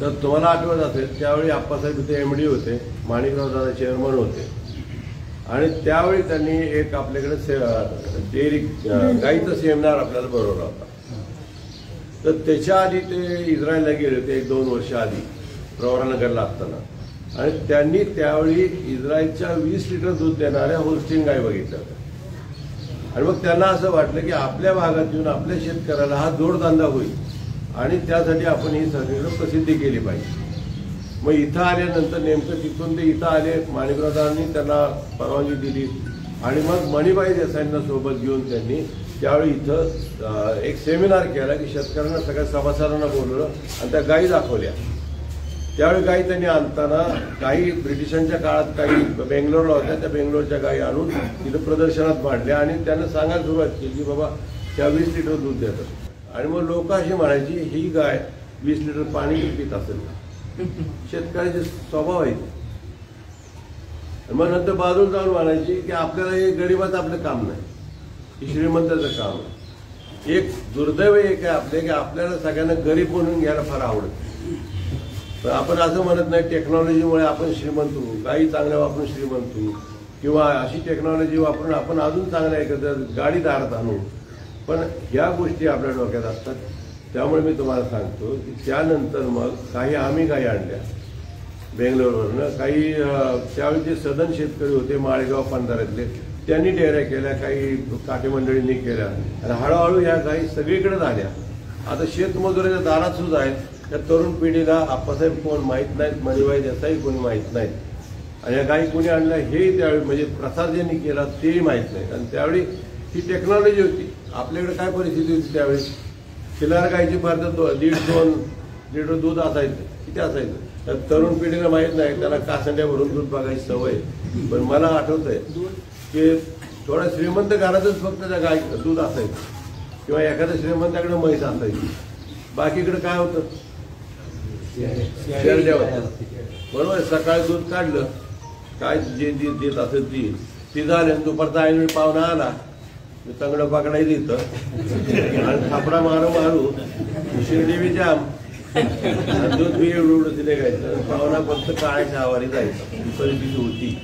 तर तुम्हाला आठवत असेल त्यावेळी आप्पासाहेब इथे MD होते, माणिकराव दादा चेअरमन होते आणि त्यावेळी त्यांनी एक आपल्याकडे डेअरी गाईचा सेमिनार आपल्याला भरवला होता. तर त्याच्या आधी ते इस्रायलला गेले होते 1-2 वर्ष आधी प्रवरानगरला असताना आणि त्यांनी त्यावेळी इस्रायलच्या 20 लिटर दूध देणाऱ्या होल्स्टीन गाय बघितल्या होत्या आणि मग त्यांना असं वाटलं की आपल्या भागात येऊन आपल्या शेतकऱ्याला हा जोडधंदा होईल आणि त्यासाठी आपण ही सगळीकडे प्रसिद्धी केली पाहिजे. मग इथं आल्यानंतर नेमकं तिथून ते इथं आले, माणिकरावांनी त्यांना परवानगी दिली आणि मग मणिबाई देसाईंना सोबत घेऊन त्यांनी त्यावेळी इथं एक सेमिनार केला की शेतकऱ्यांना सगळ्या सभासदांना बोलवलं आणि त्या गायी दाखवल्या. त्यावेळी गायी त्यांनी आणताना काही ब्रिटिशांच्या काळात काही बेंगलोरला होत्या, त्या बेंगलोरच्या गायी आणून तिथं प्रदर्शनात मांडल्या आणि त्यांना सांगायला सुरुवात केली की बाबा त्या 20 लिटर दूध देतात आणि मग लोक अशी म्हणायची ही गाय 20 लिटर पाणी पित असेल. शेतकऱ्याचे स्वभाव आहे. मग नंतर बाजूला जाऊन म्हणायची की आपल्याला हे गरिबाचं आपलं काम नाही, हे श्रीमंताचं काम आहे. एक दुर्दैव एक आहे आपले की आपल्याला सगळ्यांना गरीब म्हणून घ्यायला फार आवडतं. पण आपण असं म्हणत नाही टेक्नॉलॉजीमुळे आपण श्रीमंत होऊ, गाई चांगल्या वापरून श्रीमंत होऊ किंवा अशी टेक्नॉलॉजी वापरून आपण अजून चांगल्या एकत्र गाडी दारात आणू. पण ह्या गोष्टी आपल्या डोक्यात असतात. त्यामुळे मी तुम्हाला सांगतो की त्यानंतर मग काही आम्ही गायी आणल्या बेंगलोरवरनं, काही त्यावेळी जे सदन शेतकरी होते माळेगाव पंधाऱ्यातले त्यांनी डेऱ्या केल्या, काही काटे मंडळींनी केल्या आणि हळूहळू ह्या गायी सगळीकडे झाल्या. आता शेतमजुराच्या दारात सुद्धा आहेत. त्या तरुण पिढीला आप्पासाहेब कोण माहीत नाहीत, मणिबाई देसाई कोणी माहीत नाहीत आणि या गायी कोणी आणल्या हेही त्यावेळी म्हणजे प्रसार ज्यांनी केला तेही माहीत नाहीत. आणि त्यावेळी ही टेक्नॉलॉजी होती. आपल्याकडे काय परिस्थिती होती त्यावेळी, खिलार गायची फार तर 1.5-2 लिटर दूध असायचं, किती असायचं. तर तरुण पिढीला माहीत नाही, त्याला कासंड्या भरून दूध बघायची सवय. पण मला आठवतंय की थोडा श्रीमंत घरातच फक्त त्या गाय दूध असायचं किंवा एखाद्या श्रीमंताकडे म्हैस असायची. बाकीकडे काय होतं, शेरड्या होत्या. बरोबर. सकाळी दूध काढलं, काय जे देत असेल ती झालं. दुपारचा ऐनवेळी पाहुणा आला, तंगडं पकडायचं इथं आणि थापडा मारू शिर्डी जाम आणि दूध बी एवढं तिथे घ्यायचं. पाहुणा फक्त काळ्याच्या आवारी जायचं, ही परिस्थिती होती.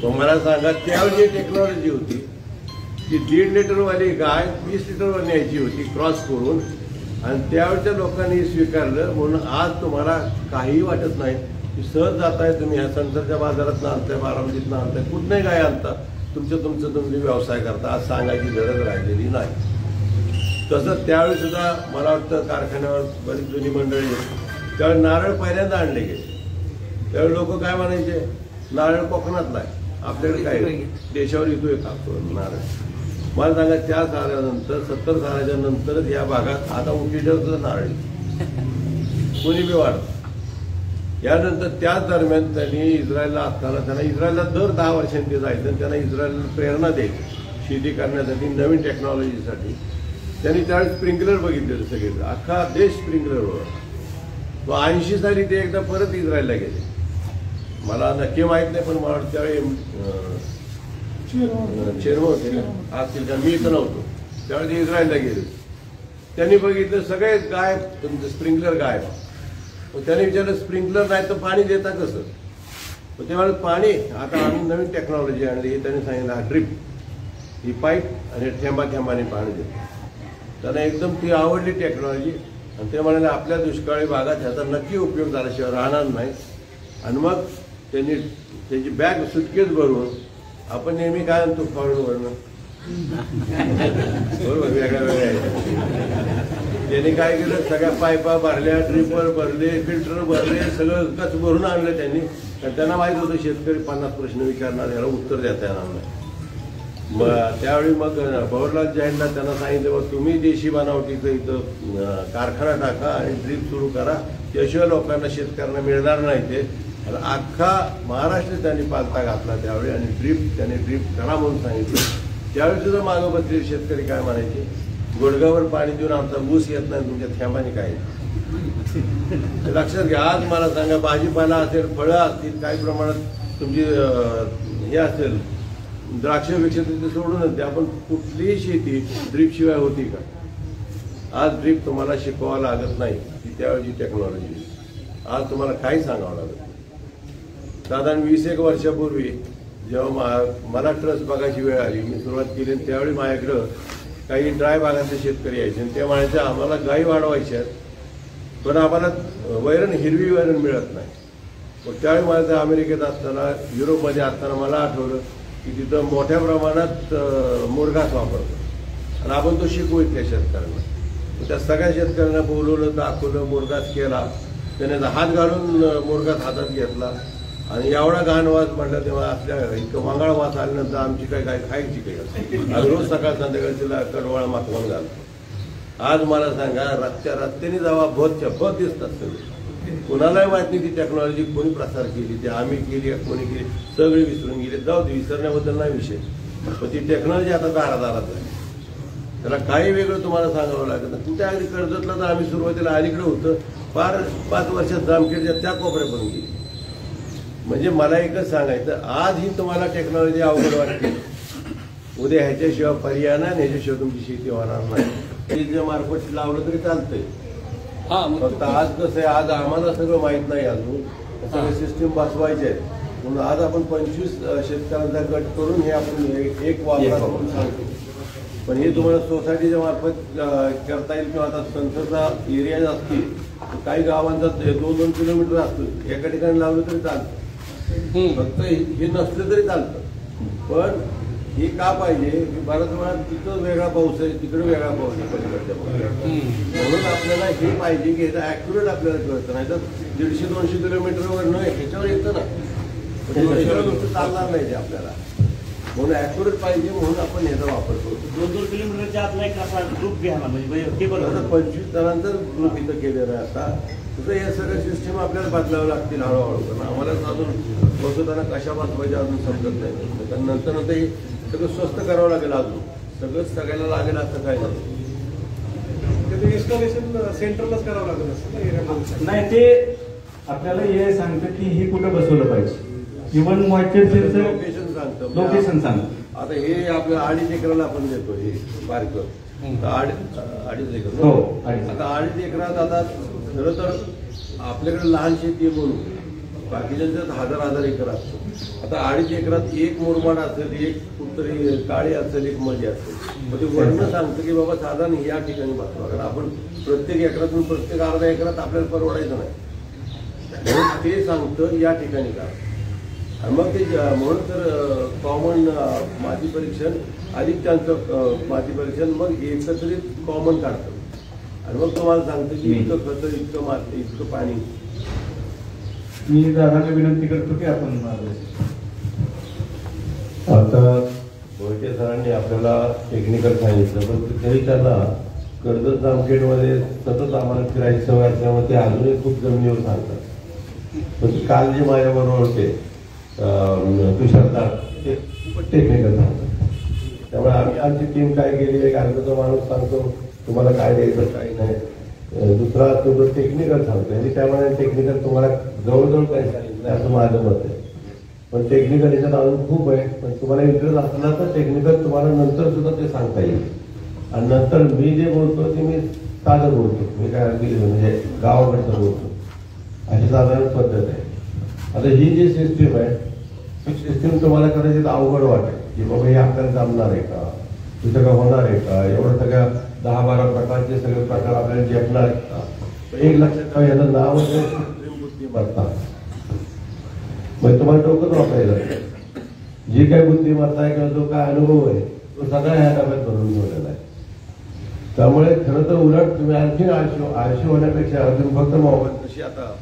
मग मला सांगा त्यावेळी टेक्नॉलॉजी होती की 1.5 लिटरवाली गाय 20 लिटरवर न्यायची होती क्रॉस करून आणि त्यावेळच्या लोकांनी स्वीकारलं. म्हणून आज तुम्हाला काहीही वाटत नाही की सहज जाताय तुम्ही ह्या संतरच्या बाजारात आणताय, बारामतीत आणताय, कुठनंही गाय आणता, तुम्ही व्यवसाय करता. आज सांगायची गरज राहिलेली नाही. तसंच त्यावेळी सुद्धा मला वाटतं कारखान्यावर बरीच जुनी मंडळी त्यावेळी नारळ पहिल्यांदा आणले गेले. त्यावेळी लोक काय म्हणायचे, नारळ कोकणातला आहे, आपल्याकडे काय देशावर येतोय का नारळ. मला सांगा त्या सालानंतर 70 सालाच्या नंतरच या भागात आता उंचीचं नारळ कोणी बी वाढतं. यानंतर त्याच दरम्यान त्यांनी इस्रायलला असताना त्यांना इस्रायलला दर 10 वर्षांनी जायचं, त्यांना इस्रायलला प्रेरणा द्यायची शेती करण्यासाठी, नवीन टेक्नॉलॉजीसाठी. त्यांनी त्यावेळी स्प्रिंकलर बघितलेलं सगळीकडे, अख्खा देश स्प्रिंकलरवर. तो 80 साली ते एकदा परत इस्रायलला गेले. मला नक्की माहीत नाही, पण मला वाटतं त्यावेळी चेअरमन होते असतील का, मी इथं नव्हतो त्यावेळी ते इस्रायलला गेले. त्यांनी बघितलं सगळे गायब, तुमचं स्प्रिंकलर गायब. मग त्याने विचारलं स्प्रिंकलर नाही तर पाणी देता कसं. मग तेव्हा पाणी आता आम्ही नवीन टेक्नॉलॉजी आणली, हे त्यांनी सांगितलं हा ड्रिप, ही पाईप आणि थेंबाने पाणी देतो. त्यांना एकदम ती आवडली टेक्नॉलॉजी आणि ते म्हणाले आपल्या दुष्काळी भागात ह्याचा नक्की उपयोग झाल्याशिवाय राहणार नाही. आणि मग त्यांनी त्याची बॅग सुटकेस भरून, आपण नेहमी काय आणतो फॉरेनवरनं बरोबर वेगळ्या त्यांनी काय केलं, सगळ्या पाईपा भरल्या, ड्रिपर भरले, फिल्टर भरले, सगळं कच भरून आणलं त्यांनी. त्यांना माहीत होतं शेतकरी 50 प्रश्न विचारणार, याला उत्तर देता येणार नाही. मग त्यावेळी मग भवरलाल जैनला त्यांना सांगितलं बघ तुम्ही देशी बनावटीचं इथं कारखाना टाका आणि ड्रीप सुरू करा, त्याशिवाय लोकांना शेतकऱ्यांना मिळणार नाही. ते अख्खा महाराष्ट्र त्यांनी पालथा घातला त्यावेळी आणि त्याने ड्रीप करा म्हणून सांगितलं. त्यावेळी सुद्धा मागं बसलेले शेतकरी काय म्हणायचे, गुडघावर पाणी देऊन आमचा ऊस येत नाही, तुमच्या थेंबाने काय. लक्षात घ्या. आज मला सांगा भाजीपाला असेल, फळं असतील, काही प्रमाणात तुमची हे असेल द्राक्ष वृक्ष तिथे सोडूनच द्या, आपण कुठलीही शेती ड्रीप शिवाय होती का. आज ड्रीप तुम्हाला शिकवावं लागत नाही, ती त्यावेळी टेक्नॉलॉजी. आज तुम्हाला काही सांगावं लागत. साधारण 20-1 वर्षापूर्वी जेव्हा मला ट्रस्ट बघायची वेळ आली, मी सुरुवात केली, त्यावेळी माझ्याकडं काही ड्राय भागातले शेतकरी यायचे आणि ते म्हणायचे आम्हाला गायी वाढवायच्या पण आम्हाला वैरण, हिरवी वैरण मिळत नाही. मग त्यावेळी मला अमेरिकेत असताना, युरोपमध्ये असताना मला आठवलं की तिथं मोठ्या प्रमाणात मुरघास वापरतो आणि आपण तो शिकवू इथल्या शेतकऱ्यांना. त्या सगळ्या शेतकऱ्यांना बोलवलं, दाखवलं, मुरघास केला. त्याने हात घालून मुरघास हातात घेतला आणि एवढा घाण वास म्हटलं तेव्हा आपल्या इतकं मंगळ वास आल्यानंतर आमची काय खायची काही आणि रोज सकाळ संध्याकाळी तिला कडवाळा मागवून घालतो. आज मला सांगा, रस्त्याने जावा भोतच्या भोत दिसतात सगळे. कुणालाही माहित नाही ती टेक्नॉलॉजी कोणी प्रसार केली, ती आम्ही केली का कोणी केली, सगळे विसरून गेले. जाऊ दे, विसरण्याबद्दल नाही विषय, पण ती टेक्नॉलॉजी आता दारादारात आहे. त्याला काही वेगळं तुम्हाला सांगावं लागत. तुमच्या अगदी कर्जतला तर आम्ही सुरुवातीला अलीकडे होतं, फार 5 वर्षात जामखेडच्या त्या कोपऱ्यापर्यंत गेली. म्हणजे मला एकच सांगायचं, आज ही तुम्हाला टेक्नॉलॉजी अवघड वाटते, उद्या ह्याच्याशिवाय पर्याय नाही, ह्याच्याशिवाय तुमची शेती होणार नाही. शेतीच्या मार्फत लावलं तरी चालतंय. फक्त आज कसं आहे, आज आम्हाला सगळं माहीत नाही, अजून सगळे सिस्टीम बसवायचे आहेत. म्हणून आज आपण 25 शेतकऱ्यांचा गट करून हे आपण एक वापरा म्हणून सांगतो. पण हे तुम्हाला सोसायटीच्या मार्फत करता येईल किंवा आता संसदचा एरिया असतील, काही गावांचा 2-2 किलोमीटर असतो, एका ठिकाणी लावलं तरी चालतं. फक्त हे नसलं तरी चालतं. पण हे का पाहिजे की बऱ्याच वेळा तिथं वेगळा पाऊस आहे, तिकडे वेगळा पाऊस आहे पलीकडच्या. म्हणून आपल्याला हे पाहिजे की ह्याचा ऍक्युरेट आपल्याला कळतं. नाही तर 150-200 किलोमीटरवर नाही, ह्याच्यावर येतं ना, ह्याच्यावर चालणार नाही ते आपल्याला. म्हणून ऍक्युरेट पाहिजे, म्हणून आपण ह्याचा वापर करतो. 2-2 किलोमीटरच्या आतला एक असा ग्रुप घ्या ना, म्हणजे ते बरोबर 25 जणांचा ग्रुप इथं केलेला आहे. आता तसं हे सगळ्या सिस्टीम आपल्याला बदलावं लागतील हळूहळू. पण आम्हाला अजून बसवताना कशा बसवायच्या अजून समजत नाही. कारण नंतर हे सगळं स्वस्त करावं लागेल, अजून सगळंच सगळ्याला लागेल असं काय नाही. इन्स्टॉलेशन सेंटरलाच करावं लागेल असं नाही. ते आपल्याला हे सांगतं की हे कुठं बसवलं पाहिजे, इव्हन मॉइश्चर सेन्सर लोकेशन सांगतं. लोकेशन सांगतं. आता हे आपल्या 2.5 एकराला आपण देतो, हे बारकं 2.5 एकर. हो, आता 2.5 एकरात आता खरं तर आपल्याकडे लहान शेती म्हणून बाकीच्या 1000 एकर असतो. आता 2.5 एकरात एक मुरमाड असेल, एक कुठतरी काळी असेल, एक मधी असेल. मग ते वर्ण सांगतं की बाबा साधारण या ठिकाणी बसवा. कारण आपण प्रत्येक एकरातून प्रत्येक अर्ध्या एकरात आपल्याला परवडायचं नाही, म्हणून ते सांगतं या ठिकाणी का. आणि मग ते म्हणून तर कॉमन माती परीक्षण, अधिक त्यांचं माती परीक्षण, मग एकत्रित कॉमन काढतं आणि मग तुम्हाला सांगतं की इतकं खत, इतकं माती, इतकं पाणी. मी दादाला विनंती करतो की आपण आता मोहिते सरांनी आपल्याला टेक्निकल सांगितलं, पण तरी त्यांना कर्जत जामखेडमध्ये सतत आम्हाला फिरायची सवय असल्यामुळे ते अजूनही खूप जमिनीवर सांगतात. पण काल जे माझ्याबरोबर होते तुषारदार, ते खूपच टेक्निकल सांगतात. त्यामुळे आम्ही आमची टीम काय केली, एक अर्धा माणूस सांगतो तुम्हाला काय द्यायचं काय नाही, दुसरा असतो तो टेक्निकल सांगतो. आणि त्यामुळे टेक्निकल तुम्हाला जवळजवळ काही सांगितलं असं माझं मत आहे. पण टेक्निकल याच्यात अजून खूप आहे. पण तुम्हाला इंटरेस्ट असला तर टेक्निकल तुम्हाला नंतर सुद्धा ते सांगता येईल. आणि नंतर मी जे बोलतो ते मी साधं बोलतो, मी काय अगदी म्हणजे गावाकडचं बोलतो, अशी साधारण पद्धत आहे. आता ही जी सिस्टीम आहे, ही सिस्टीम तुम्हाला कदाचित अवघड वाटेल की बाबा हे आपल्याला जमणार आहे का, तिथं का होणार आहे का, एवढं सगळ्या 10-12 प्रकारचे सगळे प्रकार आपल्याला झेपणार आहेत का. एक लक्षात ठेवा, याचं नाव आहे कृत्रिम बुद्धिमत्ता. मग तुम्हाला डोकंच वापरायचं. जी काय बुद्धिमत्ता आहे किंवा जो काय अनुभव आहे तो सगळा ह्या डब्यात भरून ठेवलेला आहे. त्यामुळे खरं तर उलट तुम्ही आणखी आळशी होण्यापेक्षा अजून फक्त मोबाईल, तशी आता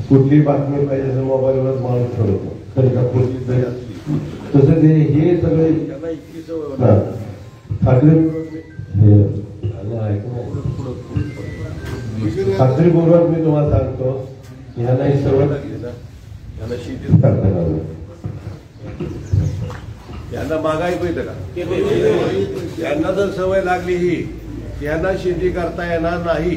कुठली बातमी पाहिजे तर मोबाईलवर माणूस ठेवतो, तरी का कुठली जरी असली तसं ते हे सगळे खात्रीपूर्वक मी तुम्हाला सांगतो ह्यांना ही सवय लागली ना, यांना शेतीच करता येणार. यांना मागाई पाहिजे का, यांना जर सवय लागली ही यांना शेती करता येणार नाही,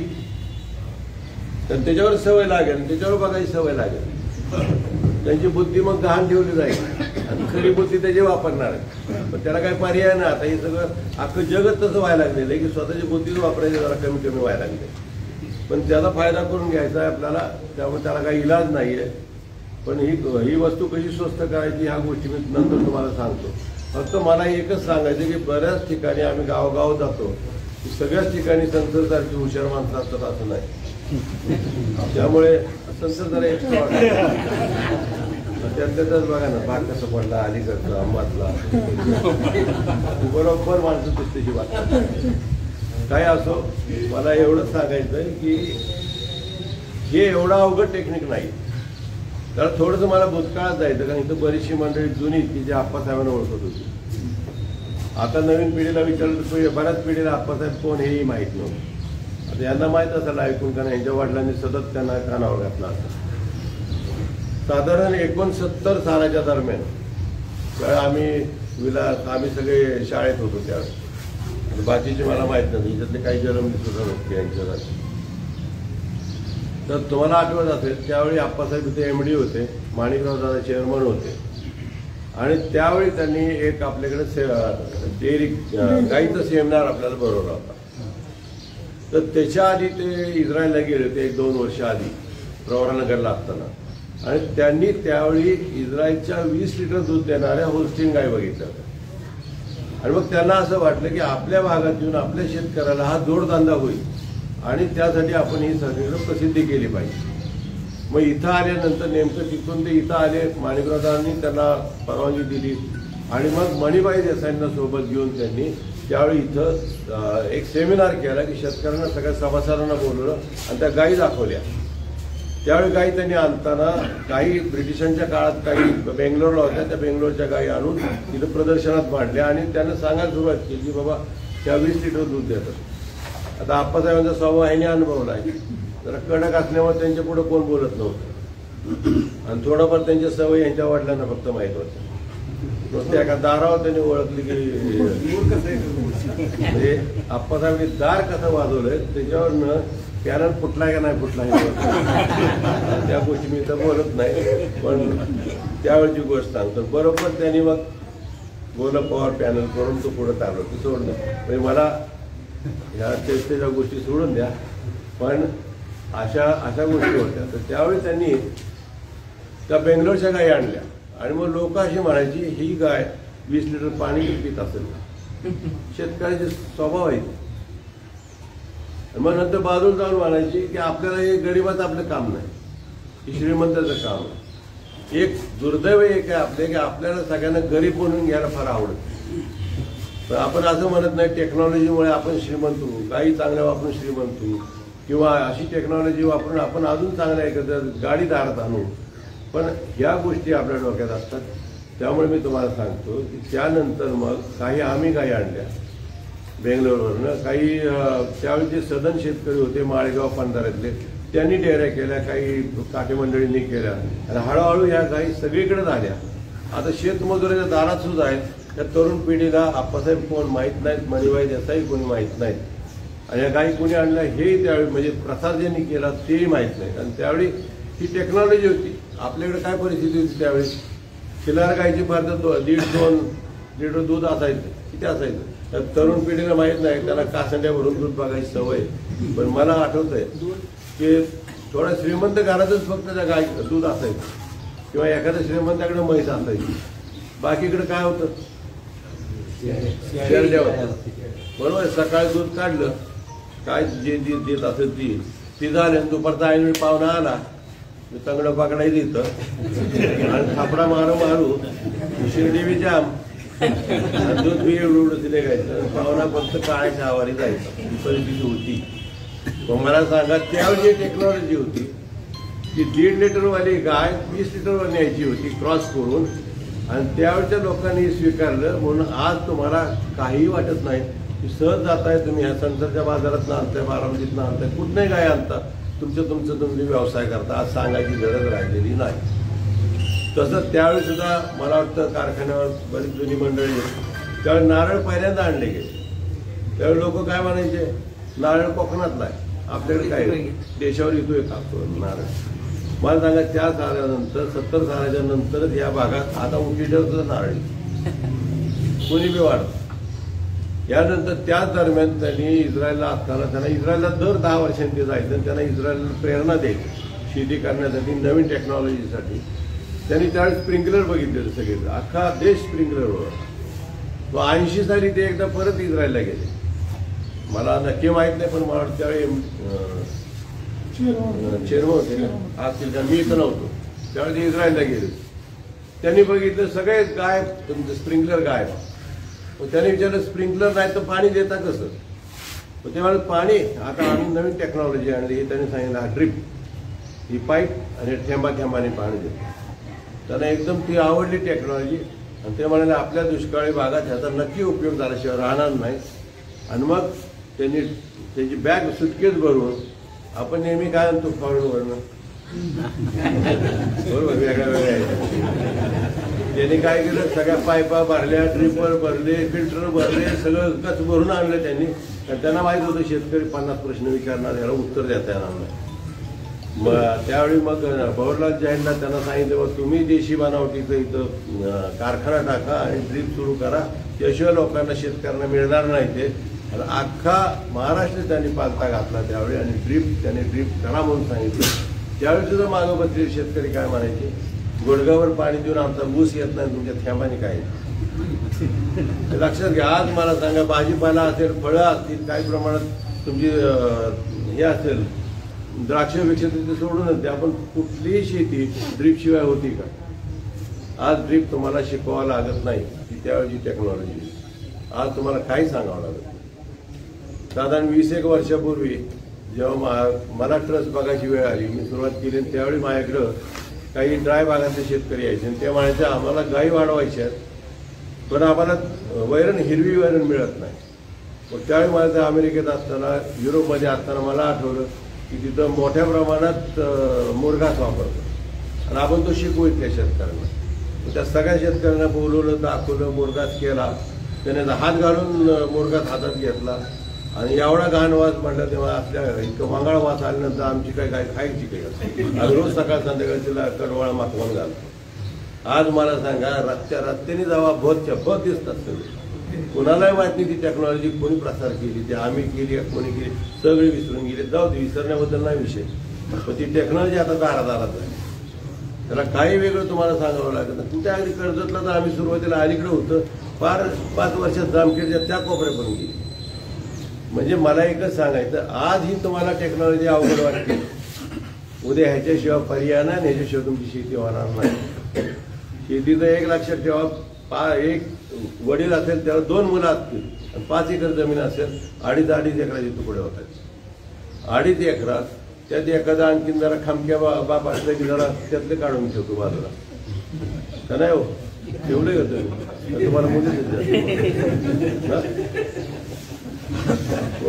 तर त्याच्यावर सवय लागेल, त्याच्यावर बघायची सवय लागेल. त्यांची बुद्धी मग गहाण ठेवली जाईल आणि खरी बुद्धी त्याची वापरणार आहे. पण त्याला काही पर्याय नाही. आता हे सगळं अख्खं जगत तसं व्हायला लागलेलं आहे की स्वतःची बुद्धीच वापरायची जरा कमी व्हायला लागले. पण त्याचा फायदा करून घ्यायचा आहे आपल्याला, त्यामुळे त्याला काही इलाज नाही आहे. पण ही वस्तू कशी स्वस्त करायची ह्या गोष्टी मी नंतर तुम्हाला सांगतो. फक्त मला एकच सांगायचं की बऱ्याच ठिकाणी आम्ही गावोगाव जातो, सगळ्याच ठिकाणी संसदसारखी हुशार माणसं असतात असं नाही. त्यामुळे संसद जरा एक्स्ट्रा त्यातल्याच बघा ना, भाग कसं पडला अलीकडचा अंबातला, बरोबर माणसं दिसतेची बात. काय असो, मला एवढंच सांगायचं आहे की हे एवढं अवघड टेक्निक नाही. तर थोडंसं मला भूतकाळात जायचं, कारण इथं बरीचशी मंडळी जुनी की जे आप्पासाहेबांना ओळखत होती. आता नवीन पिढीला विचारलं, बऱ्याच पिढीला आप्पासाहेब कोण हेही माहीत नव्हतं. आता यांना माहीत असायला ऐकून, कारण यांच्या वडिलांनी सतत त्यांना कानावर घातला असं. साधारण 69 सालाच्या दरम्यान त्यावेळी आम्ही सगळे शाळेत होतो. त्यावेळी बाकीचे मला माहीत नाही, याच्यातले काही जन्मले सुद्धा नव्हते यांच्या. तर तुम्हाला आठवत असेल त्यावेळी आप्पासाहेब इथे MD होते, माणिकराव दादा चेअरमन होते. आणि त्यावेळी त्यांनी एक आपल्याकडे डेअरी गाईचा सेमिनार आपल्याला भरवला होता. तर त्याच्या आधी ते इस्रायलला गेले होते 1-2 वर्ष आधी, प्रवरानगरला असताना. आणि त्यांनी त्यावेळी इस्रायलच्या 20 लिटर दूध देणाऱ्या होल्स्टीन गाय बघितल्या होत्या. आणि मग त्यांना असं वाटलं की आपल्या भागात येऊन आपल्या शेतकऱ्याला हा जोडधंदा होईल आणि त्यासाठी आपण ही सगळीकडे प्रसिद्धी केली पाहिजे. मग इथं आल्यानंतर नेमकं तिथून ते इथं आले, माणिकरावांनी त्यांना परवानगी दिली आणि मग मणिबाई देसाईंना सोबत घेऊन त्यांनी त्यावेळी इथं एक सेमिनार केला की शेतकऱ्यांना सगळ्या सभासदांना बोलवलं आणि त्या गायी दाखवल्या. त्यावेळी गायी त्यांनी आणताना काही ब्रिटिशांच्या काळात काही बेंगलोरला होत्या, त्या बेंगलोरच्या गायी आणून तिथं प्रदर्शनात मांडल्या आणि त्यांना सांगायला सुरुवात केली की बाबा त्या 20 लिटर दूध देतात. आता आप्पासाहेबांचा स्वभाव ह्याने अनुभवला आहे, जरा कडक असल्यामुळे त्यांच्या पुढे कोण बोलत नव्हतं आणि थोडंफार त्यांच्या सवयी यांच्या वडिलांना फक्त माहीत होत्या. नुसते एका दारावर त्यांनी ओळखली की म्हणजे आप्पासाहेबांनी दार कसं वाजवलंय त्याच्यावरनं पॅनल फुटलाय का नाही फुटलाय त्या गोष्टी मी तर बोलत नाही, पण त्यावेळची गोष्ट सांगतो. बरोबर त्यांनी मग गोला पॉवर पॅनल करून तो पुढे चालवलं, ते सोडलं. म्हणजे मला ह्या चर्चेच्या गोष्टी सोडून द्या, पण अशा गोष्टी होत्या. तर त्यावेळी त्यांनी त्या बेंगलोरच्या गायी आणल्या आणि मग लोक अशी म्हणायची ही गाय 20 लिटर पाणी पित असेल. शेतकऱ्याचे स्वभाव आहे. मग नंतर बाजूला जाऊन म्हणायची की आपल्याला हे गरिबाचं आपलं काम नाही, हे श्रीमंताचं काम आहे. एक दुर्दैव एक आहे आपले की आपल्याला सगळ्यांना गरीब बनवून घ्यायला फार आवडतं. पण आपण असं म्हणत नाही टेक्नॉलॉजीमुळे आपण श्रीमंत होऊ, गाई चांगल्या वापरून श्रीमंत होऊ किंवा अशी टेक्नॉलॉजी वापरून आपण अजून चांगल्या एखाद्या गाडी दारात आणू. पण ह्या गोष्टी आपल्या डोक्यात असतात. त्यामुळे मी तुम्हाला सांगतो की त्यानंतर मग काही आम्ही गायी आणल्या बेंगलोरवरनं. काही त्यावेळी जे सदन शेतकरी होते माळेगाव पंधाऱ्यातले त्यांनी डेऱ्या केल्या, काही काटे मंडळींनी केल्या आणि हळूहळू ह्या गायी सगळीकडे झाल्या. आता शेतमजुराच्या दारात सुद्धा आहेत. त्या तरुण पिढीला आप्पासाहेब कोण माहीत नाहीत, मणिबाई देसाई कोणी माहीत नाहीत आणि या गायी कोणी आणल्या हेही त्यावेळी म्हणजे प्रसाद यांनी केला तेही माहीत नाहीत. आणि त्यावेळी ही टेक्नॉलॉजी होती. आपल्याकडे काय परिस्थिती होती त्यावेळी, खिलार गायची फार तर 1.5-2 लिटर दूध असायचं, किती असायचं. तर तरुण पिढीला माहीत नाही, त्याला कासंड्या भरून दूध बघायची सवय. पण मला आठवतंय की थोड्या श्रीमंत घरातच फक्त त्या गाय दूध असायचं किंवा एखाद्या श्रीमंताकडे म्हैस असायची. बाकीकडे काय होतं, शेरड्या होत्या. बरोबर. सकाळी दूध काढलं, काय जे देत असेल ती झाली. दुपारचा ऐनवेळी पाहुणा आला, मी तंगडं पकडायचं इथं आणि थापडा मारू शिर्डी जाम दूध बी एवढं दिले गायचं. पाहुणा फक्त काळ्याच्या आवारी जायचं, ही परिस्थिती होती. मग मला सांगा त्यावेळी जी टेक्नॉलॉजी होती ती 1.5 लिटरवाली गाय 20 लिटरवर न्यायची होती क्रॉस करून. आणि त्यावेळच्या लोकांनी स्वीकारलं म्हणून आज तुम्हाला काहीही वाटत नाही की सहज जाताय तुम्ही ह्या संसारच्या बाजारात आणताय, बारामतीतनं आणताय, कुठनंही गाय आणता, तुम्ही व्यवसाय करता. आज सांगायची गरज राहिलेली नाही. तसंच त्यावेळी सुद्धा मला वाटतं कारखान्यावर बरीच जुनी मंडळी होती. त्यावेळी नारळ पहिल्यांदा आणले गेले. त्यावेळी लोक काय म्हणायचे, नारळ कोकणातला आहे, आपल्याकडे काय देशावर येतोय का नारळ. मला सांगा त्या सालानंतर 70 सालाच्या नंतरच या भागात आता उंचीवर सुद्धा नारळ कोणी बी वाढत. यानंतर त्याच दरम्यान त्यांनी इस्रायलला असताना त्यांना इस्रायलला दर 10 वर्षांनी जायचं आणि त्यांना इस्रायलला प्रेरणा द्यायची शेती करण्यासाठी, नवीन टेक्नॉलॉजीसाठी. त्यांनी त्यावेळेस स्प्रिंकलर बघितलेलं सगळे, अख्खा देश स्प्रिंकलरवर. तो 80 साली ते एकदा परत इस्रायलला गेले. मला नक्की माहीत नाही, पण मला त्यावेळी चेरव होते असतील का, मी इथं नव्हतो त्यावेळी ते इस्रायलला गेले. त्यांनी बघितलं सगळे गायब, तुमचं स्प्रिंकलर गायब. मग त्यांनी विचारलं स्प्रिंकलर नाही तर पाणी देता कसं? मग ते म्हणलं पाणी आता आम्ही नवीन टेक्नॉलॉजी आणली. हे त्यांनी सांगितलं, हा ड्रिप, ही पाईप आणि थेंबा थेंबाने पाणी देतो. त्यांना एकदम ती आवडली टेक्नॉलॉजी आणि ते म्हणाले आपल्या दुष्काळी भागात ह्याचा नक्की उपयोग झाल्याशिवाय राहणार नाही. आणि मग त्यांनी त्याची बॅग सुटकेस भरून, आपण नेहमी काय आणतो फॉरेनवरनं, बरोबर, वेगळ्या वेगळ्या. त्यांनी काय केलं, सगळ्या पाईपा भरल्या, ड्रिपर भरले, फिल्टर भरले, सगळं कच भरून आणलं त्यांनी. कारण त्यांना माहीत होतं शेतकरी 50 प्रश्न विचारणार, याला उत्तर देता येणार नाही. मग त्यावेळी मग भवरलाल जाहीरला त्यांना सांगितलं, बघ तुम्ही देशी बनावटीचं इथं कारखाना टाका आणि ड्रीप सुरू करा, त्याशिवाय लोकांना शेतकऱ्यांना मिळणार नाही. ते आणि अख्खा महाराष्ट्र त्यांनी पालथा घातला त्यावेळी आणि त्याने ड्रीप करा म्हणून सांगितलं. त्यावेळी सुद्धा मागं बसलेले शेतकरी काय म्हणायचे, गुडघावर पाणी देऊन आमचा ऊस येत नाही, तुमच्या थेंबाने काय. लक्षात घ्या. आज मला सांगा, भाजीपाला असेल, फळं असतील, काही प्रमाणात तुमची हे असेल, द्राक्ष वृक्ष ते सोडूनच द्या, आपण कुठलीही शेती ड्रीप शिवाय होती का? आज ड्रीप तुम्हाला शिकवावं लागत नाही, ती त्यावेळची टेक्नॉलॉजी. आज तुम्हाला काही सांगावं लागत नाही. साधारण 20-1 वर्षापूर्वी जेव्हा मला ट्रस्ट बघायची वेळ आली, मी सुरुवात केली, त्यावेळी माझ्याकडं काही ड्राय भागातले शेतकरी यायचे आणि ते म्हणायचे आम्हाला गायी वाढवायच्या आहेत, पण आम्हाला वैरण, हिरवी वैरण मिळत नाही. मग त्यावेळी मला अमेरिकेत असताना, युरोपमध्ये असताना मला आठवलं की तिथं मोठ्या प्रमाणात मुरघास वापरतो आणि आपण तो शिकवू इथल्या शेतकऱ्यांना. त्या सगळ्या शेतकऱ्यांना बोलवलं, दाखवलं, मुरघास केला. त्याने हात घालून मुरघास हातात घेतला आणि एवढा घाण वास म्हटलं तेव्हा आपल्या इतकं मंगळ वास आल्यानंतर आमची काय खायची काही. आज रोज सकाळ संध्याकाळी तिला कडवाळा माखवून घालतो. आज मला सांगा, रस्त्याने जावा, बहुत दिसतात सगळे. कोणालाही माहित नाही ती टेक्नॉलॉजी कोणी प्रसार केली, ती आम्ही केली का कोणी केली, सगळे विसरून गेले. जाऊ दे, विसरण्याबद्दल नाही विषय, पण ती टेक्नॉलॉजी आता दारादारात आहे. त्याला काही वेगळं तुम्हाला सांगावं लागत नाही. कुठे अगदी कर्जतला तर आम्ही सुरुवातीला अलीकडे होतं, फार 5 वर्षात जामखेडच्या त्या कोपऱ्यापर्यंत गेली. म्हणजे मला एकच सांगायचं, आज ही तुम्हाला टेक्नॉलॉजी अवघड वाटते, उद्या ह्याच्याशिवाय पर्याय नाही, ह्याच्याशिवाय तुमची शेती होणार नाही. शेतीचं एक लक्षात ठेवा, एक वडील असेल त्याला 2 मुलं असतील आणि 5 एकर जमीन असेल, 2.5 एकराचे तुकडे होतात. 2.5 एकरात त्यात एखादा आणखीन जरा खमक्या बाप असलं की जरा त्यातले काढून ठेवतो बाजूला, का नाही हो? ठेवले का तुम्हाला मुलीच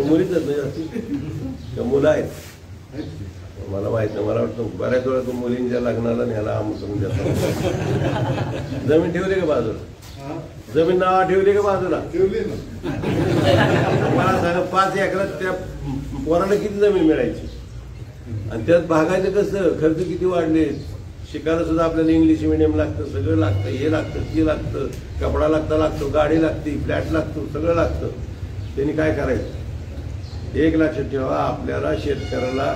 मुलीच नाही असतील, मुलं आहेत मला माहित नाही. मला वाटतं बऱ्याच वेळा तो मुलींच्या लग्नाला न्यायला आमंत्रण देतात. जमीन ठेवली का बाजूला? जमीन नावा ठेवली का बाजूला? मला सांगा, 5 एकरात त्या पोराला किती जमीन मिळायची आणि त्यात भागायचं कसं? खर्च किती वाढले. शिकायला सुद्धा आपल्याला इंग्लिश मिडियम लागतं, सगळं लागतं, हे लागतं, ते लागतं, कपडा लागतो, गाडी लागते, फ्लॅट लागतो, सगळं लागतं. त्यांनी काय करायचं? एक लक्षात ठेवा, आपल्याला शेतकऱ्याला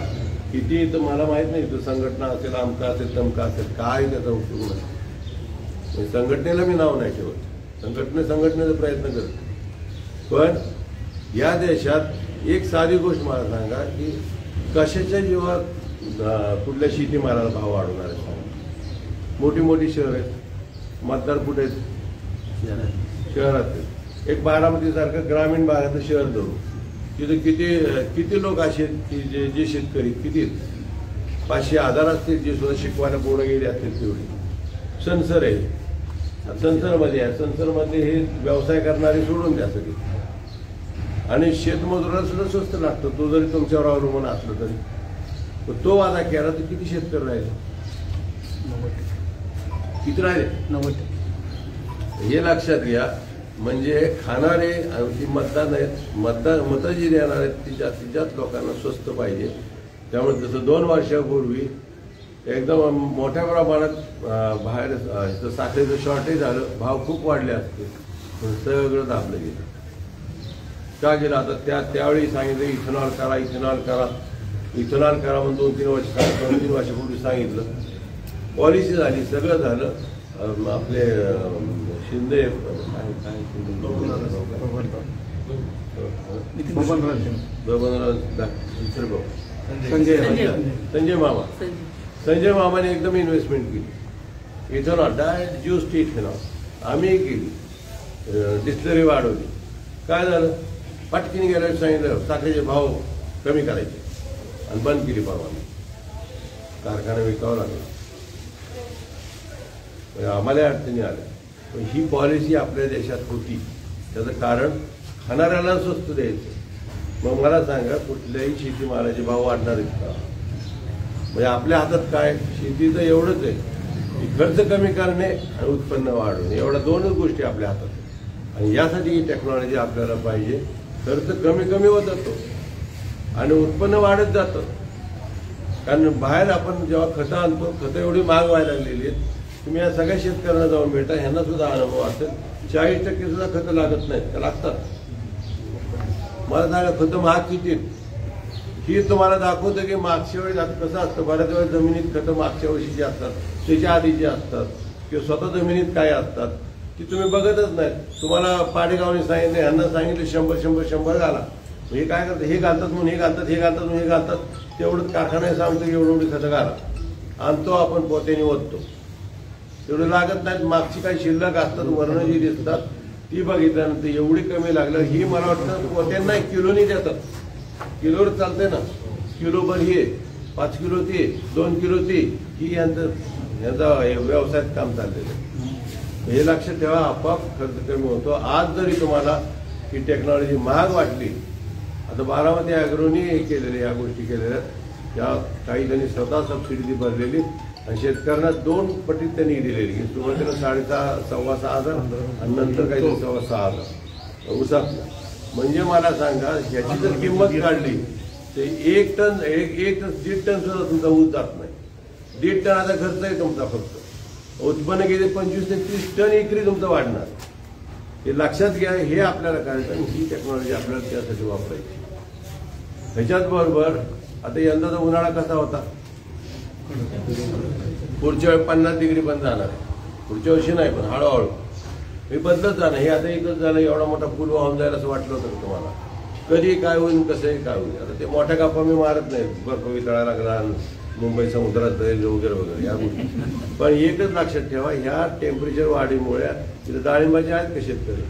किती, तर मला माहित नाही तो संघटना असेल, आमका असेल, तमका असेल, काय त्याचा उपयोग नाही. संघटनेला मी नाव नाही ठेवत, संघटनेचा प्रयत्न करतो. पण या देशात एक साधी गोष्ट मला सांगा की कशाच्या जीवात कुठल्या शेतीमालाला भाव वाढवणार आहे? मोठी मोठी शहर आहेत, मतदार कुठे आहेत? शहरात. एक बारामतीसारखं ग्रामीण भागाचं शहर धरू, तिथे किती लोक असे की जे शेतकरी किती 500-1000 असतील, जे सुद्धा शिकवायला पोरं गेले असतील तेवढी. सनसर आहे, सनसरमध्ये आहे, सनसरमध्ये हे व्यवसाय करणारे सोडून द्या सगळे. आणि शेतमजुराला सुद्धा स्वस्त लागतो, तो जरी तुमच्यावर अवलंबून असलं तरी. तो वादा केला तर किती शेतकरी राहिले? किती राहिले? 90. हे लक्षात घ्या. म्हणजे खाणारे जी मतदान आहेत, मतं जी देणार आहेत ती जास्तीत जास्त लोकांना स्वस्त पाहिजे. त्यामुळे जसं 2 वर्षापूर्वी एकदम मोठ्या प्रमाणात बाहेर साखरेचं शॉर्टेज झालं, भाव खूप वाढले असते, पण सगळं दाबलं गेलं. का गेला आता त्यावेळी सांगितलं इथेनॉल करा इथेनॉल करा इथेनॉल करा म्हणून 2-3 वर्षापूर्वी सांगितलं. पॉलिसी झाली, सगळं झालं. आपले शिंदे संजय मामाने एकदम इन्व्हेस्टमेंट केली. इथेनॉल डायरेक्ट ज्यूस इथेनॉल आम्ही केली, डिस्टिलरी वाढवली. काय झालं, पटकीने गेल्यावर सांगितलं साखरेचे भाव कमी करायचे आणि बंद केली परवानगी. कारखाना विकावं लागला, आम्हाला अडचणी आल्या. पण ही पॉलिसी आपल्या देशात होती, त्याचं कारण खाणाऱ्याला स्वस्त द्यायचं. मग मला सांगा, कुठल्याही शेतीमालाचे भाव वाढणार आहेत का? म्हणजे आपल्या हातात काय, शेतीचं एवढंच आहे की खर्च कमी करणे आणि उत्पन्न वाढवणे, एवढ्या दोनच गोष्टी आपल्या हातात आहेत. आणि यासाठी ही टेक्नॉलॉजी आपल्याला पाहिजे. खर्च कमी होत जातो आणि उत्पन्न वाढत जातं. कारण बाहेर आपण जेव्हा खतं आणतो, खतं एवढी महाग व्हायला लागलेली आहेत. तुम्ही या सगळ्या शेतकऱ्यांना जाऊन भेटा, ह्यांना सुद्धा अनुभव असेल. 40% सुद्धा खतं लागत नाहीत, त्या लागतात. मला सांगा खतं महाग किती? ही तुम्हाला दाखवतं की मागच्या वेळी कसं असतं. बऱ्याच वेळा जमिनीत खतं मागच्या वर्षीची असतात, त्याच्या आधीची असतात, किंवा स्वतः जमिनीत काय असतात की तुम्ही बघतच नाही. तुम्हाला पाडेगावने सांगितलं, ह्यांना सांगितलं 100 घाला. हे काय करतात, हे घालतात म्हणून हे घालतात, हे घालतात म्हणून हे घालतात. तेवढंच कारखाना सांगतो की एवढी खतं घाला. आणतो आपण पोत्याने ओततो, तेवढं लागत नाहीत. मागची काही शिल्लक असतात, वर्ण जी दिसतात ती बघितल्यानंतर एवढी कमी लागलं. ही मला वाटतं पोत्यांना किलोनी देतात. किलोवर चालते ना, किलोभर हे 5 किलो ते 2 किलो ते, ही यांचा व्यवसायात काम चाललेलं आहे. हे लक्षात ठेवा, आपोआप खर्च कमी होतो. आज जरी तुम्हाला ही टेक्नॉलॉजी महाग वाटली, आता बारामती ॲग्रोनी हे केलेले, या गोष्टी केलेल्या, या काही जणी स्वतः सबसिडी भरलेली आणि शेतकऱ्यांना 2 पटीत त्यांनी दिलेली. सुरुवातीला 6,500-6,500 आणि नंतर काही 6,500 उसात. म्हणजे मला सांगा, ह्याची जर किंमत काढली तर 1 टन 1.5 टन सुद्धा तुमचा ऊस जात नाही. 1.5 टनाचा खर्च आहे तुमचा फक्त. उत्पन्न गेले 25 ते 30 टन एकरी तुमचं वाढणार. हे लक्षात घ्या. हे आपल्याला करायचं आणि ही टेक्नॉलॉजी आपल्याला त्यासाठी वापरायची. ह्याच्याच बरोबर आता यंदाचा उन्हाळा कसा होता, पुढच्या वेळी 50 डिग्री पण जाणार आहे. पुढच्या वर्षी नाही, पण हळूहळू हे बदलत जाणं. हे आता एकच झालं, एवढा मोठा पूल वाहून जायला असं वाटलं होतं तुम्हाला. कधी काय होईल, कसंही काय होईल. आता ते मोठ्या कापा मी मारत नाही, बर्फ वितळायला लागला, मुंबई समुद्रात जाईल वगैरे वगैरे या गोष्टी. पण एकच लक्षात ठेवा, ह्या टेम्परेचर वाढीमुळे तिथे डाळिंबाचे आहेत का शेतकरी?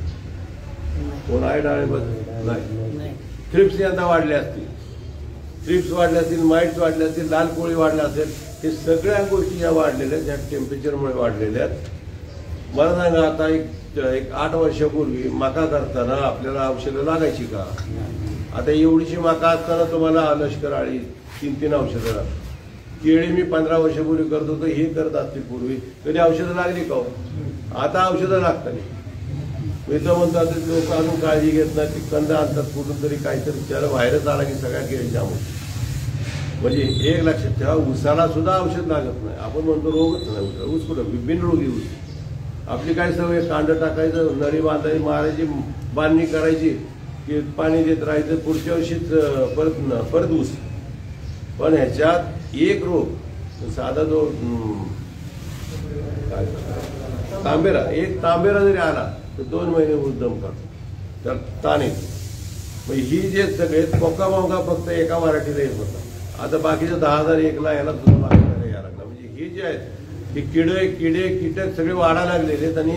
कोण आहे डाळिंबाचं? नाही. थ्रिप्स यंदा वाढले असतील, थ्रिप्स वाढले असतील, माईट्स वाढले असतील, लाल कोळी वाढला असेल. हे सगळ्या गोष्टी या वाढलेल्या आहेत, ह्या टेम्परेचरमुळे वाढलेल्या आहेत. मला सांगा, आता एक 8 वर्षापूर्वी मका करताना आपल्याला औषधं लागायची का? आता एवढीशी मका असताना तुम्हाला लष्कर आळी 3 औषधं. केळी मी 15 वर्षापूर्वी करत होतो, हे करत असतील पूर्वी, कधी औषधं लागली का? आता औषधं लागतात. मी तर म्हणतो आता लोक अजून काळजी घेत नाही, ती कंद आणतात कुठून तरी, काहीतरी त्याला व्हायरस आला की सगळ्या केळीच्या म्हणजे एक लक्षात ठेवा, ऊसाला सुद्धा औषध लागत नाही. आपण म्हणतो रोगच नाही ऊस कुठं, बिनरोगी ऊस. आपली काय सवय, कांड टाकायचं, नळी बांधायची, मारायची, बांधणी करायची की पाणी देत राहायचं, पुढच्या वर्षीच परत ऊस. पण ह्याच्यात एक रोग साधा जो तांबेरा, एक तांबेरा जरी आला तर 2 महिने ऊस दम करतो, तर ताण येतो. मग ही जे सगळे पोका मोका फक्त एका मराठीला येत होता, आता बाकीच्या 10,001ला याला सुद्धा मागायला यायला लागला. म्हणजे हे जे आहेत हे किडे कीटक सगळे वाढायला लागलेले आहेत आणि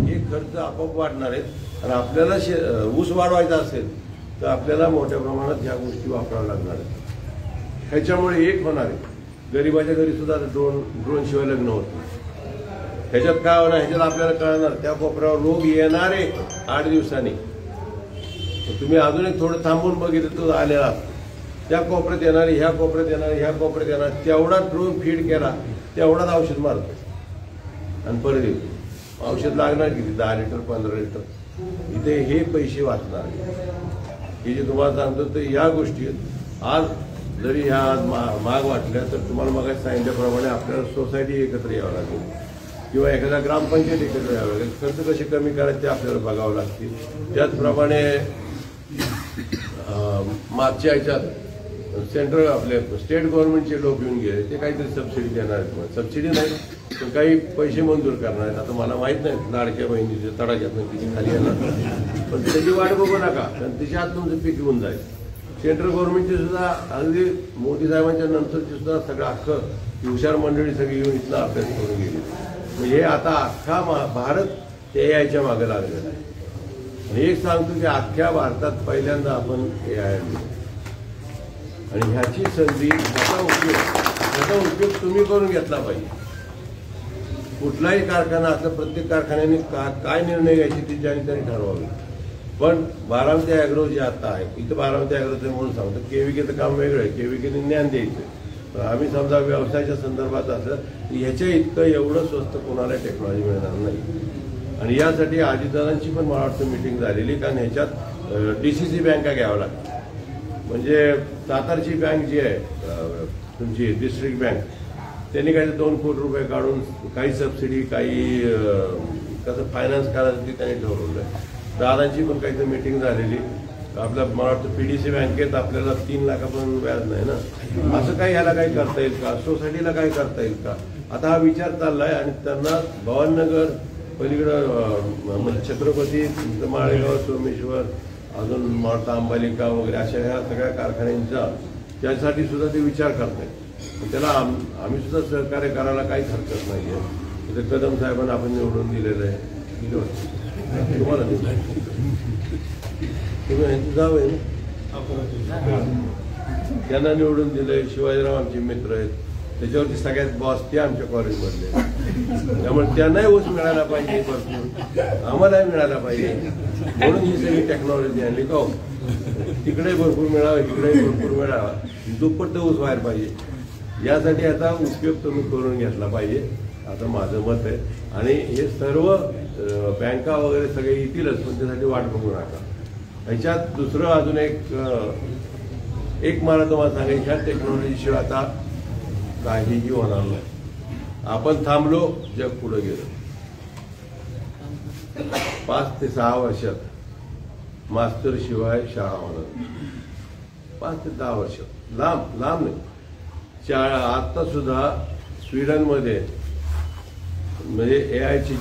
हे खर्च आपोआप वाढणार आहेत. आणि आपल्याला ऊस वाढवायचा असेल तर आपल्याला मोठ्या प्रमाणात ह्या गोष्टी वापराव्या लागणार आहेत. ह्याच्यामुळे एक होणार आहे, गरिबाच्या घरी सुद्धा ड्रोन शिवाय लग्न होत नाही. ह्याच्यात काय होणार, ह्याच्यात आपल्याला कळणार, त्या कोपऱ्यावर रोग येणारे 8 दिवसांनी. तुम्ही अजून एक थोडं थांबून बघितलं तो आलेला, त्या कोपऱ्यात येणारे, ह्या कोपऱ्यात येणारे, ह्या कोपऱ्यात येणार, तेवढा ड्रोन फीड केला तेवढाच औषध मारतो आणि परत येतो. औषध लागणार किती, 10 लिटर 15 लिटर. इथे हे पैसे वाचणार. हे जे तुम्हाला सांगतो तर या गोष्टी आज जरी ह्या महाग वाटल्या तर तुम्हाला मग सांगितल्याप्रमाणे आपल्याला सोसायटी एकत्र यावं लागेल किंवा एखाद्या ग्रामपंचायत एकत्र यावं लागेल. खर्च कसे कमी करायचे ते आपल्याला बघावं लागतील. त्याचप्रमाणे मागच्या ह्याच्यात सेंट्रल आपले स्टेट गव्हर्नमेंटचे लोक येऊन गेले, ते काहीतरी सबसिडी देणार आहेत. सबसिडी नाही पण काही पैसे मंजूर करणार आहेत. आता मला माहित नाही लाडक्या बहिणीचे तडाख्यातून किती खाली येणार, पण त्याची वाट बघू नका, कारण त्याच्या हात तुमचं पीक येऊन जाईल. सेंट्रल गव्हर्नमेंटची सुद्धा अगदी मोदी साहेबांच्या नंतरची सुद्धा सगळं अख्खं हुशार मंडळी सगळी येऊन इथला अभ्यास करून गेली. म्हणजे हे आता अख्खा भारत AI मागे लागलेला आहे. आणि एक सांगतो की अख्ख्या भारतात पहिल्यांदा आपण AI आणली आणि ह्याची संधी, ह्याचा उपयोग तुम्ही करून घेतला पाहिजे. कुठलाही कारखाना असला, प्रत्येक कारखान्याने काय निर्णय घ्यायचे ती ज्याने त्यांनी ठरवावी. पण बारामती ॲग्रो जे आता आहे, इथं बारामती ॲग्रोचं म्हणून सांगतो, KVKचं काम वेगळं आहे, KVKने ज्ञान द्यायचं. पण आम्ही समजा व्यवसायाच्या संदर्भात असलं की ह्याच्या इतकं एवढं स्वस्त कोणाला टेक्नॉलॉजी मिळणार नाही. आणि यासाठी अजितदादांची पण मला वाटतं मिटिंग झालेली, कारण ह्याच्यात DCC बँका घ्याव्या लागतात. म्हणजे सातारची बँक जी आहे तुमची डिस्ट्रिक्ट बँक, त्यांनी काही 2 कोटी रुपये काढून काही सबसिडी, काही कसं फायनान्स करायचं ते त्यांनी ठरवलं आहे. दादांची पण काहीतरी मिटिंग झालेली. आपल्या मला वाटतं PDC बँकेत आपल्याला 3 लाखापर्यंत व्याज नाही ना, असं काही ह्याला काही करता येईल का, सोसायटीला काही करता येईल का, आता हा विचार चाललाय. आणि त्यांना भवाननगर पलीकडं छत्रपती, माळेगाव, सोमेश्वर, अजून मला अंबालिका वगैरे अशा ह्या सगळ्या कारखान्यांचा त्यासाठी सुद्धा ते विचार करतायत. त्याला आम्ही सुद्धा सहकार्य करायला काहीच हरकत नाही आहे. तिथे कदम साहेबांना आपण निवडून दिलेलं आहे, तुम्हाला तुम्ही जाव आहे ना, त्यांना निवडून दिलंय. शिवाजीराव आमचे मित्र आहेत, त्याच्यावरती सगळ्यात बॉस ते आमच्या कॉलेजमधले, त्यामुळे त्यांनाही ऊस मिळायला पाहिजे, भरपूर आम्हालाही मिळायला पाहिजे. म्हणून ही सगळी टेक्नॉलॉजी आणली का तिकडे भरपूर मिळावं, इकडेही भरपूर मिळावा, दुप्पट ऊस व्हायला पाहिजे. यासाठी याचा उपयोग तुम्ही करून घेतला पाहिजे असं माझं मत आहे. आणि हे सर्व बँका वगैरे सगळे येतीलच, पण त्यासाठी वाट बघू नका. ह्याच्यात दुसरं अजून एक मला तुम्हाला सांगेल, ह्या टेक्नॉलॉजीशिवाय आता काहीही होणार नाही. आपण थांबलो, जग पुढे गेलं. 5 ते 6 वर्षात मास्टर शिवाय शाळा होणार. 5 ते 10 वर्षात, लांब नाही. आता सुद्धा स्वीडनमध्ये म्हणजे AIची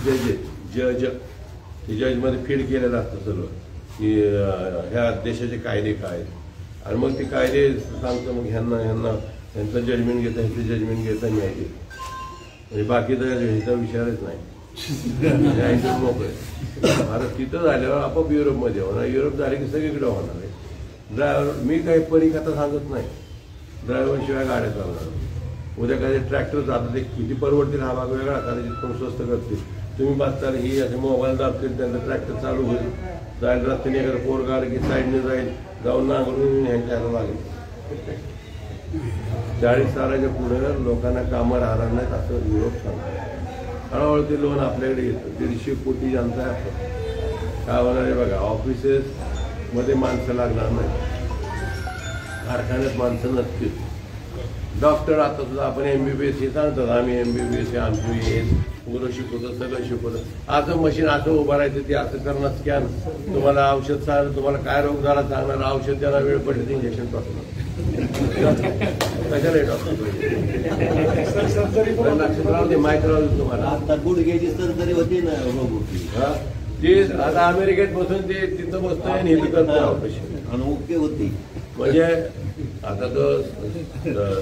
जजमध्ये फीड केलेलं असतं सर्व की ह्या देशाचे कायदे काय, आणि मग ते कायदे सांगतो, मग ह्यांना यांचं जजमेंट घेता, ह्याचं जजमेंट घेता न्यायचे. म्हणजे बाकी तर ह्याचा विचारच नाही, न्यायचं मोकळे. आता तिथं झाल्यावर आपोआप युरोपमध्ये होणार. युरोप झाले की सगळीकडे होणार आहे. ड्रायव्हर मी काही परीकथा सांगत नाही, ड्रायव्हरशिवाय गाड्या चालणार. उद्या कधी ट्रॅक्टर जातात, ते किती परवडतील हा भाग वेगळा, कदाचित कोण स्वस्त करतील. तुम्ही बसताल ही असे मोबाईल दाबतील, त्यांचं ट्रॅक्टर चालू होईल, जाईल रस्त्याने एखादं पोरगा आलं की साईडने जाईल, जाऊन नांगरून ह्यांच्याला लागेल. 40 सालाच्या पुढे लोकांना कामं राहणार नाहीत असं युरोप सांगतात. हळूहळू ते लोन आपल्याकडे येतं. 150 कोटी जनता आहे आपण. काय होणार आहे बघा, ऑफिसेसमध्ये माणसं लागणार नाही, कारखान्यात माणसं नसतील. डॉक्टर आता सुद्धा आपण MBBS हे सांगतात, आम्ही MBBS आमची मुलं शिकवतो, सगळं शिकवतं. असं मशीन असं उभं राहायचं, ते असं करणार, स्कॅन, तुम्हाला औषध सांगणार, तुम्हाला काय रोग झाला सांगणार, औषध त्याला वेळ पडले ते इंजेक्शन टाकणार. कशाला डॉक्टर लक्षात राहू दे, माहिती राहू दे तुम्हाला. आता गुडघ्याची सर्जरी होती ना, ते आता अमेरिकेत बसून ते तिथं बसतोय आणि हे करतोय ऑपरेशन, आणि ओके होती. म्हणजे आता तो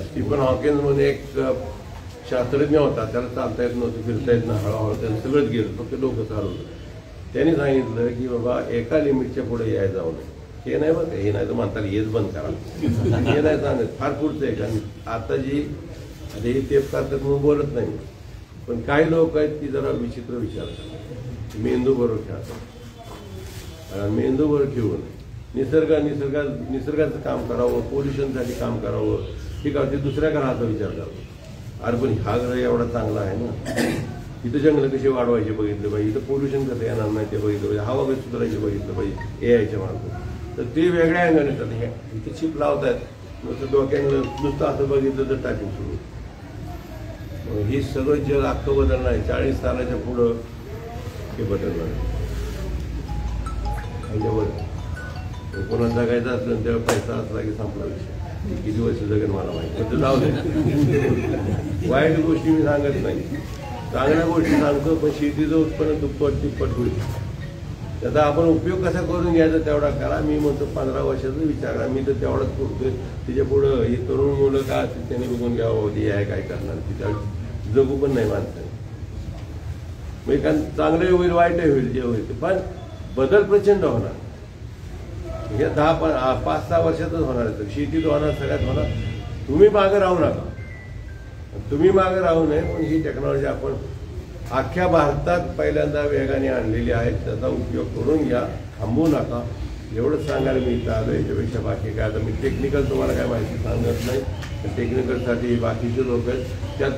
स्टीफन हॉकिन्स म्हणून एक शास्त्रज्ञ होता, त्याला चालता येत नव्हतं, फिरता येत नाही, हळूहळू त्यानं सगळंच गेलं, फक्त डोकं चालवलं. त्यांनी सांगितलं की बाबा एका लिमिटच्या पुढे यायला जाऊ नये. हे नाही बघ, हे नाही तर म्हणताल हेच बंद करा, हे नाही सांगत, फार पुढचं आहे. कारण आता जी हे टेप करतात म्हणून बोलत नाही, पण काही लोक आहेत की जरा विचित्र विचार करतात, मेंदू बरोबर खेळतात. मेंदू बरोबर खेळून निसर्गाचं काम करावं, पोल्युशनसाठी काम करावं, ठीक आहे, ते दुसऱ्या ग्रहाचा विचार करावा. अरे पण हा ग्रह एवढा चांगला आहे ना, इथं जंगलं कशी वाढवायचे बघितलं पाहिजे, इथं पोल्युशन कसं येणार नाही ते बघितलं पाहिजे, हवा कशी सुधारायची बघितलं पाहिजे AIच्या मार्फत. तर ते वेगळ्या अँगल येतात. हे इथे चिप लावतात, नुसतं डोक्यानं नुसतं असं बघितलं तर टाकीन सुरू. ही सगळं जग अख्खं बदलणार आहे. 40 सालाच्या पुढं हे बदलणार आहे. कोणाला जगायचं असलं तेव्हा पैसा असला की संपला विषय. किती वर्ष जगेल मला माहिती, पण ते जाऊ दे. वाईट गोष्टी मी सांगत नाही, चांगल्या गोष्टी सांगतो. पण शेतीचं उत्पन्न दुप्पट तिप्पट होईल, त्याचा आपण उपयोग कसा करून घ्यायचा तेवढा करा. मी म्हणतो 15 वर्षाचा विचार करा. मी तर तेवढाच करतोय. तिच्या पुढं ही तरुण मुलं का त्यांनी बघून घ्यावं हे आहे काय करणार, तिच्या जगू पण नाही माणसाने. म्हणजे कारण चांगलंही होईल वाईटही होईल, जे होईल ते. पण बदल प्रचंड होणार हे 5-6 वर्षातच होणार आहे. शेतीत होणार, सगळ्यात होणार. तुम्ही मागं राहू नका, तुम्ही मागं राहू नये. पण ही टेक्नॉलॉजी आपण अख्ख्या भारतात पहिल्यांदा वेगाने आणलेली आहे, त्याचा उपयोग करून घ्या, थांबवू नका. एवढंच सांगायला मी इथं आलो. याच्यापेक्षा बाकी काय, आता मी टेक्निकल तुम्हाला काय माहिती सांगत नाही. टेक्निकलसाठी बाकीचे लोक आहेत. त्यात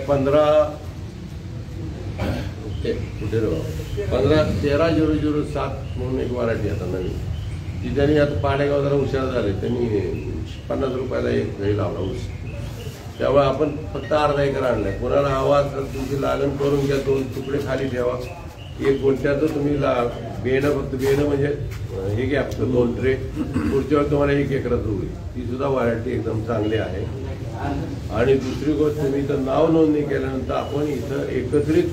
13,007 म्हणून एक वरायटी आता नवीन, ती त्यांनी आता पाडेगाव जरा हुशार झाले, त्यांनी 50 रुपयाला एक घरी लावला ऊस. त्यामुळे आपण फक्त अर्धा एकर आणलाय. कोणाला हवा असेल तुमची लागण करून घ्या, 2 तुकडे खाली ठेवा. 1 गुंठ्याचं तुम्ही बेणं, फक्त बेणं म्हणजे हे घ्या, फक्त 2 ट्रे. पुढच्या वेळी तुम्हाला 1 एकरात होईल. ती सुद्धा व्हरायटी एकदम चांगली आहे. आणि दुसरी गोष्ट, तुम्ही इथं नाव नोंदणी केल्यानंतर आपण इथं एकत्रित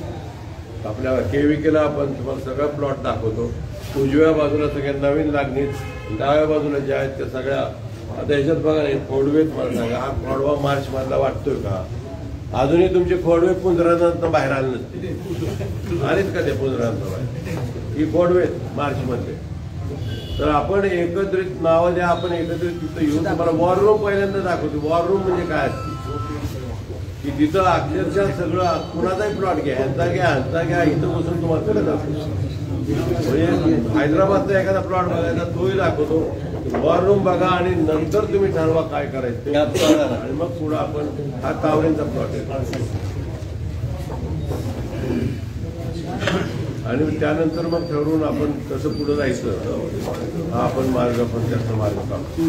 आपल्या केविकेला आपण तुम्हाला सगळा प्लॉट दाखवतो. उजव्या बाजूला सगळ्या नवीन लागणीत, डाव्या बाजूला ज्या आहेत त्या सगळ्या. आता ह्याच्यात बघा नाही, खोडवेत मला सांगा, हा खोडवा मार्च मधला वाटतोय का? अजूनही तुमचे खोडवे पुंजरानंतर बाहेर आले नसतील, आलेच का ते पुंजरानंतर बाहेर? ही खोडवेत मार्च मध्ये. तर आपण एकत्रित नावं द्या, आपण एकत्रित तिथं येऊन तुम्हाला वॉर रूम पहिल्यांदा दाखवतो. वॉर रूम म्हणजे काय असते की तिथं अक्षरशः सगळं कुणाचाही प्लॉट घ्या, ह्यांचा घ्या, इथं बसून तुम्हाला सगळं दाखवतो. म्हणजे हैदराबादचा एखादा प्लॉट बघायचा तोही दाखवतो. वॉर रूम बघा आणि नंतर तुम्ही ठरवा काय करायचं आणि मग पुढं आपण हा तावरेंचा प्लॉट आहे आणि त्यानंतर मग ठरवून आपण कसं पुढं जायचं हा आपण मार्ग, पण त्याचा मार्ग काढतो.